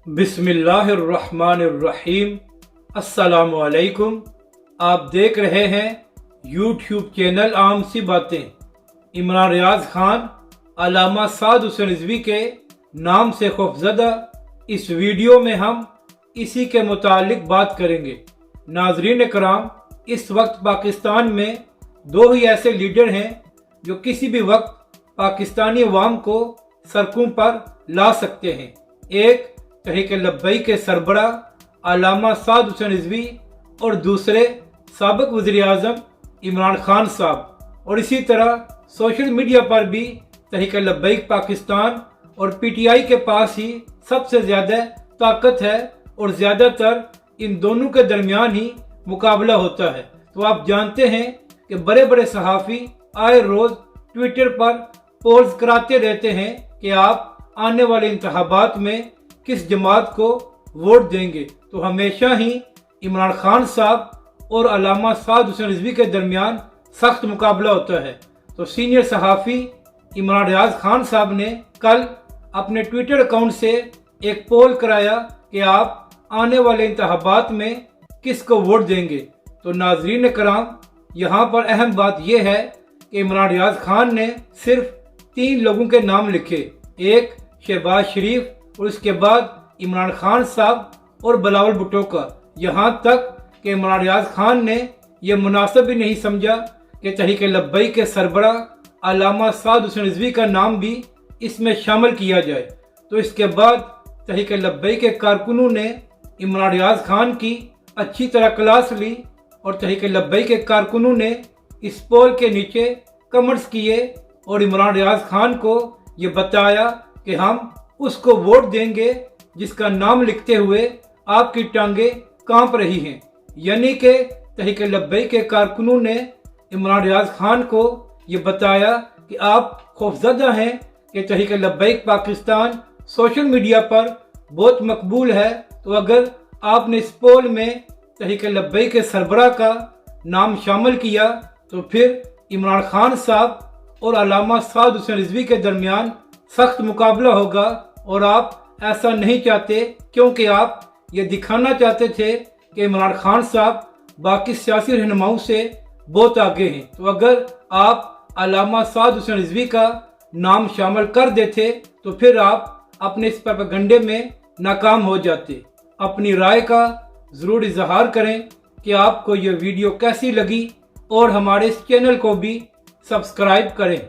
बिस्मिल्लाहिर्रहमानिर्रहीम। अस्सलामुअलैकुम। आप देख रहे हैं यूट्यूब चैनल आम सी बातें। इमरान रियाज खान अल्लामा साद हुसैन रिजवी के नाम से खौफजदा इस वीडियो में हम इसी के मुतालिक बात करेंगे। नाजरीन कराम, इस वक्त पाकिस्तान में दो ही ऐसे लीडर हैं जो किसी भी वक्त पाकिस्तानी अवाम को सड़कों पर ला सकते हैं। एक तहरीक लब्बैक के सरबरा अल्लामा साद हुसैन रिजवी और दूसरे साबिक वज़ीर आज़म इमरान खान साहब। और इसी तरह सोशल मीडिया पर भी तहरीक लब्बैक पाकिस्तान और पीटीआई के पास ही सबसे ज़्यादा ताकत है और ज़्यादातर इन दोनों के दरमियान ही मुकाबला होता है। तो आप जानते हैं कि बड़े बड़े सहाफ़ी आए रोज़ ट्विटर पर पोल्स कराते रहते हैं कि आप आने वाले इंतखाबात में किस जमात को वोट देंगे। तो हमेशा ही इमरान खान साहब और अल्लामा साद हुसैन रिजवी के दरमियान सख्त मुकाबला होता है। तो सीनियर सहाफ़ी इमरान रियाज खान साहब ने कल अपने ट्विटर अकाउंट से एक पोल कराया कि आप आने वाले इंतखाबात में किसको वोट देंगे। तो नाजरीन कराम, यहाँ पर अहम बात यह है कि इमरान रियाज खान ने सिर्फ 3 लोगों के नाम लिखे, एक शहबाज शरीफ और उसके बाद इमरान खान साहब और बिलावल भुट्टो का। यहाँ तक कि इमरान रियाज खान ने यह मुनासिब भी नहीं समझा कि तहरीक लब्बैक के सरबरा अल्लामा साद हुसैन रिजवी का नाम भी इसमें शामिल किया जाए। तो इसके बाद तहरीक लब्बैक के कारकुनों ने इमरान रियाज खान की अच्छी तरह क्लास ली और तहरीक लब्बैक के कारकुनों ने इस पोल के नीचे कमेंट्स किए और इमरान रियाज खान को ये बताया कि हम उसको वोट देंगे जिसका नाम लिखते हुए आपकी टांगे कांप रही हैं। यानी कि तहरीक लब्बैक के कारकुनों ने इमरान रियाज खान को ये बताया कि आप खौफजदा हैं कि तहरीक लब्बैक पाकिस्तान सोशल मीडिया पर बहुत मकबूल है। तो अगर आपने इस पोल में तहरीक लब्बैक के सरबरा का नाम शामिल किया तो फिर इमरान खान साहब और अल्लामा साद हुसैन रिजवी के दरमियान सख्त मुकाबला होगा। और आप ऐसा नहीं चाहते, क्योंकि आप ये दिखाना चाहते थे कि इमरान खान साहब बाकी सियासी रहनुमाओं से बहुत आगे हैं। तो अगर आप अल्लामा साद हुसैन रिजवी का नाम शामिल कर देते तो फिर आप अपने इस प्रोपेगेंडे में नाकाम हो जाते। अपनी राय का ज़रूर इजहार करें कि आपको यह वीडियो कैसी लगी और हमारे इस चैनल को भी सब्सक्राइब करें।